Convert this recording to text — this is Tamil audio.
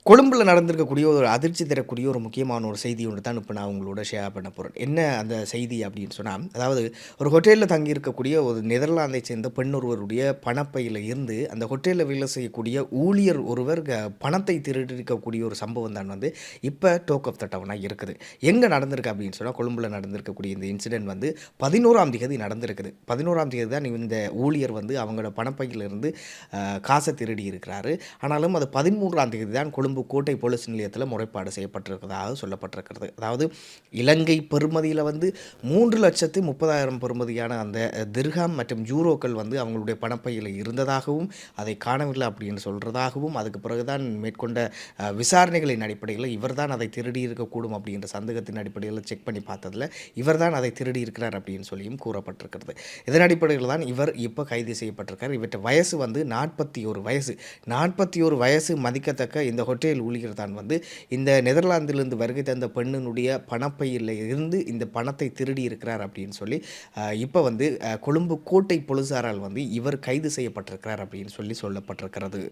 கொழும்புல நடந்திருக்கக்கூடிய ஒரு அதிர்ச்சி தரக்கூடிய ஒரு முக்கியமான ஒரு செய்தி ஒன்று தான் இப்ப நான் உங்களோட ஷேர் பண்ண போறேன். என்ன அந்த செய்தி அப்படின்னு சொன்னா, அதாவது ஒரு ஹோட்டல்ல தங்கியிருக்கக்கூடிய ஒரு நெதர்லாந்தைச் சேர்ந்த பெண் ஒருவருடைய பணப்பையில இருந்து, அந்த ஹோட்டல்ல வேலை செய்யக்கூடிய ஊழியர் ஒருவர் பணத்தை திருடியிருக்கக்கூடிய ஒரு சம்பவம் தான் வந்து இப்ப டாக் ஆஃப் த டவுனா இருக்குது. எங்க நடந்திருக்கு அப்படின்னு சொன்னா, கொழும்புல நடந்திருக்கக்கூடிய இந்த இன்சிடென்ட் வந்து 11ஆம் தேதி நடந்திருக்குது. 11ஆம் தேதி தான் இந்த ஊழியர் வந்து அவங்களோட பணப்பையில இருந்து காச திருடி இருக்கிறாரு. ஆனாலும் அது 13ஆம் தேதி தான் கொழும்பு கோட்டை போலீஸ் நிலையத்தில் முறைப்பாடு செய்யப்பட்டிருக்கிறதாக சொல்லப்பட்டிருக்கிறது. அதாவது இலங்கை பெறுமதியில் வந்து 3,30,000 பெறுமதியான அந்த திர்ஹாம் மற்றும் யூரோக்கள் வந்து அவங்களுடைய பணப்பையில் இருந்ததாகவும் அதை காணவில்லை அப்படின்னு சொல்கிறதாகவும் அதுக்கு பிறகுதான் மேற்கொண்ட விசாரணைகளின் அடிப்படையில் இவர் தான் அதை திருடி இருக்கக்கூடும் அப்படின்ற சந்தேகத்தின் அடிப்படையில் செக் பண்ணி பார்த்ததில் இவர் தான் அதை திருடி இருக்கிறார் அப்படின்னு சொல்லியும் கூறப்பட்டிருக்கிறது. இதன் அடிப்படையில் தான் இவர் இப்போ கைது செய்யப்பட்டிருக்கார். இவற்றை வயசு வந்து 41 வயசு. 41 வயசு மதிக்கத்தக்க இந்த ஹோட்டல் ஊழியர் தான் வந்து இந்த நெதர்லாந்திலிருந்து வருகை தந்த பெண்ணினுடைய பணப்பையில் இருந்து இந்த பணத்தை திருடி இருக்கிறார் அப்படின்னு சொல்லி இப்போ வந்து கொழும்பு கோட்டை போலீசாரால் வந்து இவர் கைது செய்யப்பட்டிருக்கிறார் அப்படின்னு சொல்லி சொல்லப்பட்டிருக்கிறது.